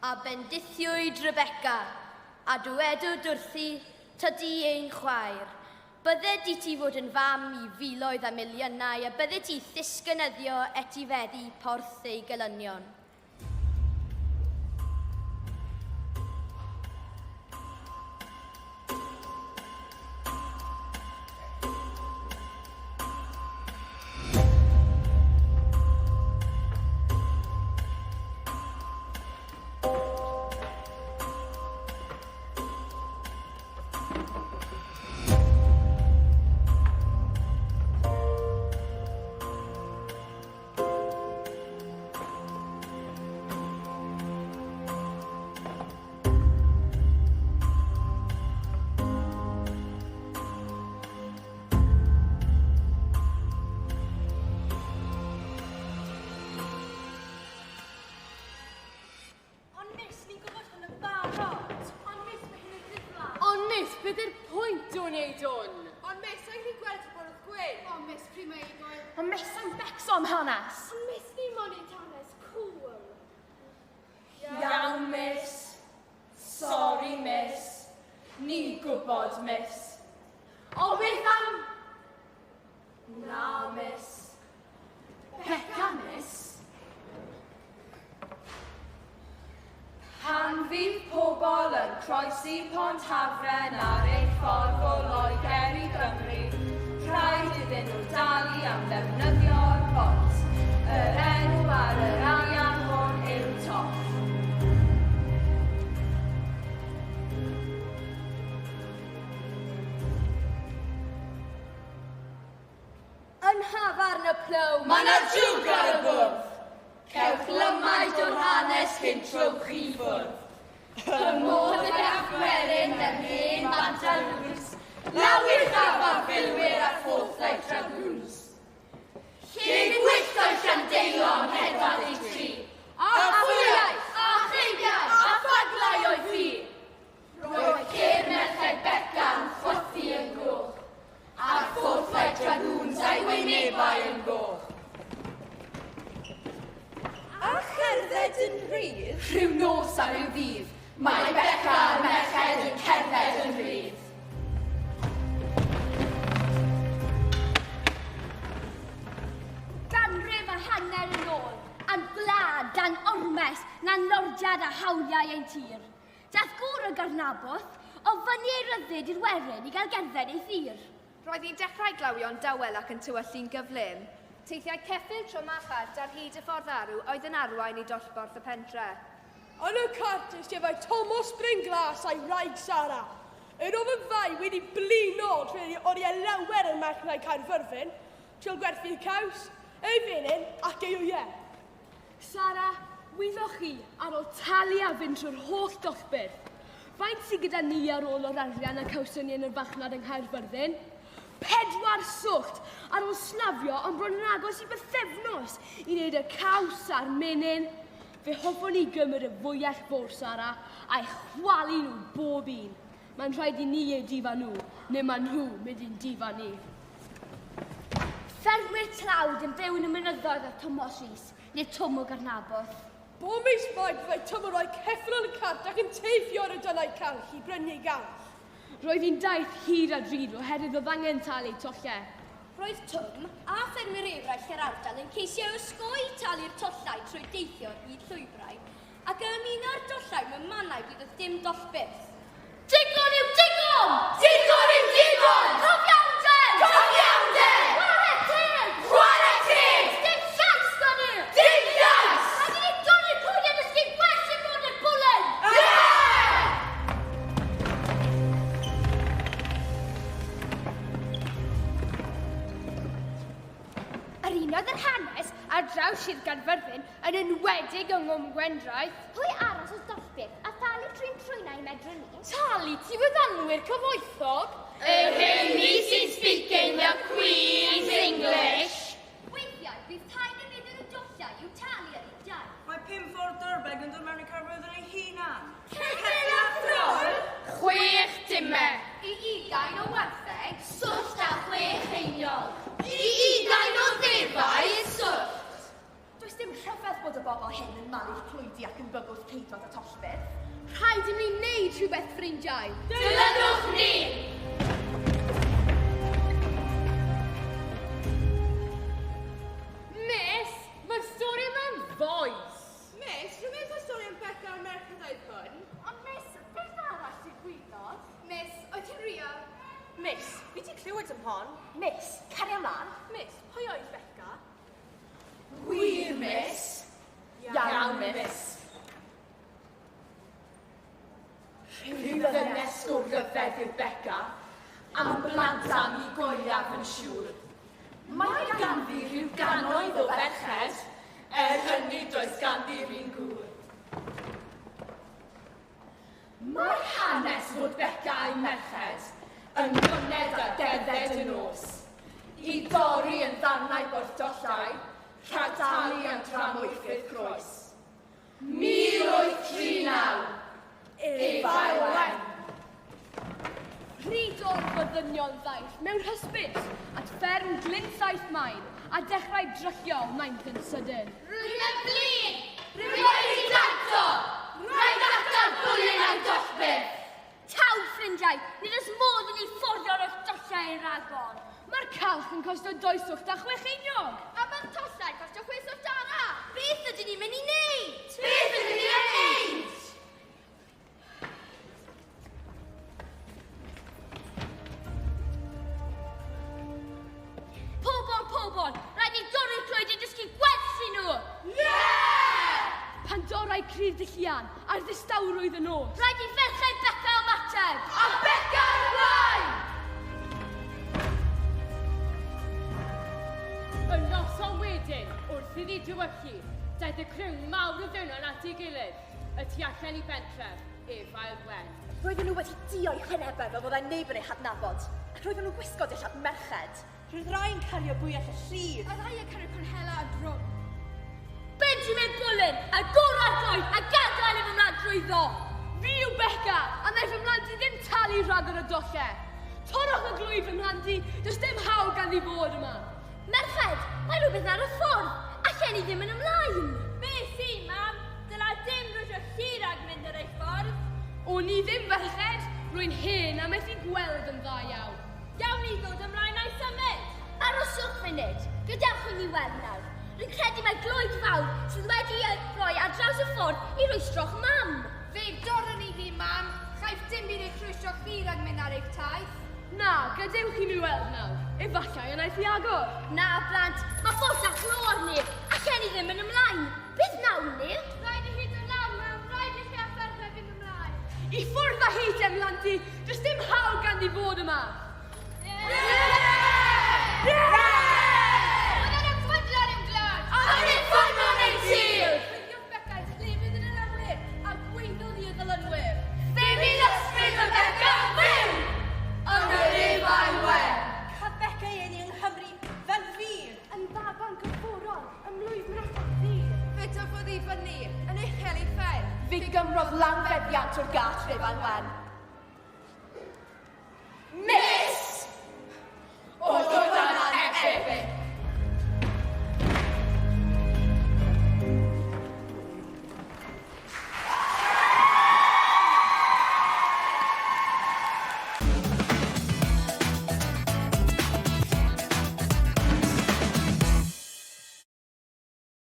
A bendithiwyd Rebecca, a dywedwyd wrthi, tydi ein chwaer. Bydde di ti fod yn fam i filoedd a miliynau, a bydde ti ddisgynyddio etifeddu porth ei gelynion. Iawn, miss. Sorry, miss. Ni'n gwybod, miss. O beth am? Na, miss. Becca, miss. Pan fydd pobl yn croesi Pont Hafren ar ei ffordd o Loegr i Gymru, rhaid iddyn nhw dalu am ddefnyddio'r pont. Yr enw ar yr arian hwn yw toff. Yn hafarn y plow, Mae 'na drwg ar y bwrdd. Cewch lymaid o'r hanes cyn trowch i ffwrdd. Y modd y gafwerin yn hen bantalws, lawer gafar filwyr a ffwrthau dragoons. Lle gwylltau Llandeilon hedfad i tri, a phwliaeth, a chreigiau, a ffaglau o'i fi. Roedd ceir merched Beca'n chwythu yn goch, a'r ffwrthau dragoons a'i wynebau yn goch. A cherdded yn rhydd? Rhyw nos a rhyw ddydd, mae Beca a'r merched yn cerdded yn rhydd. Ganrif a hanner yn ôl, a'n blad, da'n ormes, na'n lordiad a hawliau ein tir. Dath gŵr y garnaboth, o fyny ei ryddid i'r werin i gael gerdded ei thir. Roedd hi'n dechrau glawio'n dawel ac yn tywyllu'n gyflym. Teithiau ceffyl tro machart ar hyd y ffordd arw oedd yn arwain i dosborth y pentre. Yn y cart ysgefau Thomas Brynglas a'i wraig Sara. Yr oedd y fai wedi blino trwy oriau lawer yn merchnau Caerfyrddin, trwy'n gwerthu'r caws, ei fenyn ac ei wyau. Sara, wyddoch chi ar ôl talu a fynd trwy'r holl dosbarth. Faint sydd gyda ni ar ôl o'r arian a cawson ni yn y fachnad yng Nghaerfyrddin? 4 swllt ar ôl slafio ond bron yn agos i bythefnos i wneud y caws a'r menyn. Fe hoffwn ni gymryd y fwyell fawr, Sara, a'i chwalu nhw bob un. Mae'n rhaid i ni eu difa nhw, neu maen nhw mynd i'n difa ni. Ffermwyr tlawd yn byw yn y mynyddoedd a Thomas Rhys, neu Twm o Garnaboth. Bo mis maen fe tymor o'i ceffyl yn y cart ac yn teithio ar y dynau calch i brynu gall. Roedd hi'n daith hyd a drud oherwydd oedd angen talu tollau. Roedd Twm a ffermwyr eraill yr ardal yn ceisio ysgoi talu'r tollau trwy deithio hyd llwybrau, ac yn ymuno'r dollau mewn mannau bydd oedd dim dosbarth. Digon yw digon! Digon yw digon! Cofiawnder! Cofiawnder! Chwarae teg! Chwarae teg! Dim llais gan nhw! Dim llais! Rhaid i ni dod i'r pwy yn ysgu gwell i fod yn bwlen! Yr unodd yr hanes ar draws i'r Gaerfyrddin yn enwedig yng Gwendraeth. Pwy aros os dosbarth a thalu trwy'n trwynau medrwn ni? Talu ti wyddonwyr cyfoethog? Yr hynny sy'n speaking the Queen's English. Weithiau, bydd taid yn mynd yn y dollau i'w talu ar ei daith. Mae 5 dyrbeg yn dod mewn i Caerfyrddin ei hunan. Cefn a throl, 6 dimau. I 20 o wartheg, swllt a 6 heiniol. I 20 o ddefau swllt. Does dim rhyfedd bod y bobl hyn yn malu'r clwydi ac yn bygwth ceidwad a tollbyr. Rhaid i ni wneud rhywbeth, ffrindiau. Dilynwch ni! Miss, mae'r stori yma'n foes. Miss, rwy'n meddwl stori am Beca a'r merched oedd hwn. Ond miss, beth arall sy'n gwybod? Miss, wyt ti'n rio? Miss, fi ti'n clywed am hon? Miss, cario mlaen. Miss, pwy oedd Beca? Wir, miss. Iawn, miss. Rhyw ddynes o ryfedd yw Beca, am blant am I goiaf yn siŵr. Mae ganddi rhyw gannoedd o ferched, hynny does ganddi'r un gŵr. Mae hanes fod Beca a'i merched yn myned a gerdded yn os. I dorri yn ddarnau bortollau, rhag talu am tramwythydd croes. 1839, Efau Wen. Pryd o'r fyddynion ddaeth mewn hysbys at fferm Glynsaith Maen a dechrau dryllio maint yn sydyn. Rwy'n yn blin! Rwy'n wedi danto! Rhaid adael bwlyn a'n dollbyr! Taw, ffrindiau, nid oes modd i ni ffordio'r eich dollau i'r ragor. Mae'r calch yn costo 2.60 A mae'r tollau costio 6 dara. Beth ydyn ni'n mynd i wneud? Beth ydyn ni'n wneud? Pobl, rhaid ni dorri'r clwyd i dysgu gwerthu nhw! Pan dorau cryf dyllian a'r ddistawrwydd yn os. Rhaid i ferched Beca ymateb! A Beca ymlaen! Y noson wedyn, wrth iddi diwyllu, daeth y criw mawr o ddynon at ei gilydd, y tu allan I bentref, Efau Wen. Roedden nhw wedi dio'u chynebau fel fyddai'n neb yn eich adnabod, ac roedden nhw gwisgo dillad merched. Roedd rhai'n cario bwyell y llif. A rai yn cario panhela a drwm. Benjamin Bullen, y gorau'r goed, a gadael efo mlaen drwyddo! Fi yw Beca, a naill fy mlanti ddim talu rhagor y dollau. Torroch y glwyf fy mlanti, does dim hawl gan i fod yma. Merched, mae rhywbeth ar y ffordd, a chen i ddim yn ymlaen. Be si, mam? Dyla dim rwysio llir mynd ar eich ffordd. O'n I ddim ferched, rwy'n hen a methu gweld yn dda iawn. Iawn I ddod ymlaen a'i symud. Aroswch munud, gadewch i ni weld nawr. Rwy'n credu mae glwyd fawr sydd wedi rhoi ar draws y ffordd I rwystro'ch mam. Fe dorron I hi, mam. Chaiff dim byd eich rwystro chi rhag mynd ar eich taith. Na, gadewch I mi weld nawr. Efallai yn aeth I agor. Na, blant, mae ffos a chlor ni, a chen I ddim yn ymlaen. Beth nawr ni? Rhaid I chi dod lawr, mam. Rhaid I chi afferthu fynd ymlaen. I ffwrdd â hi te mlanti, does dim hawl gan i fod yma. Oedd yna'n ffwydlar i'w glod. A ni'n ffordd o'n ein tir! Ffrindiwch Beca I lefydd yn yr awyr, a gweithiodd I y ddylynwyr. Fe fydd ysbryd o Beca fyw! Yn yr Efau Wen! Cath Beca ein yng Nghymru fel fi. Yn faban cyfforol, ymlwydd mratach ddi. Fe tyfodd I fyny, yn uchel I ffer. Fi gymrodd langfeddiant o'r gall Efau Wen.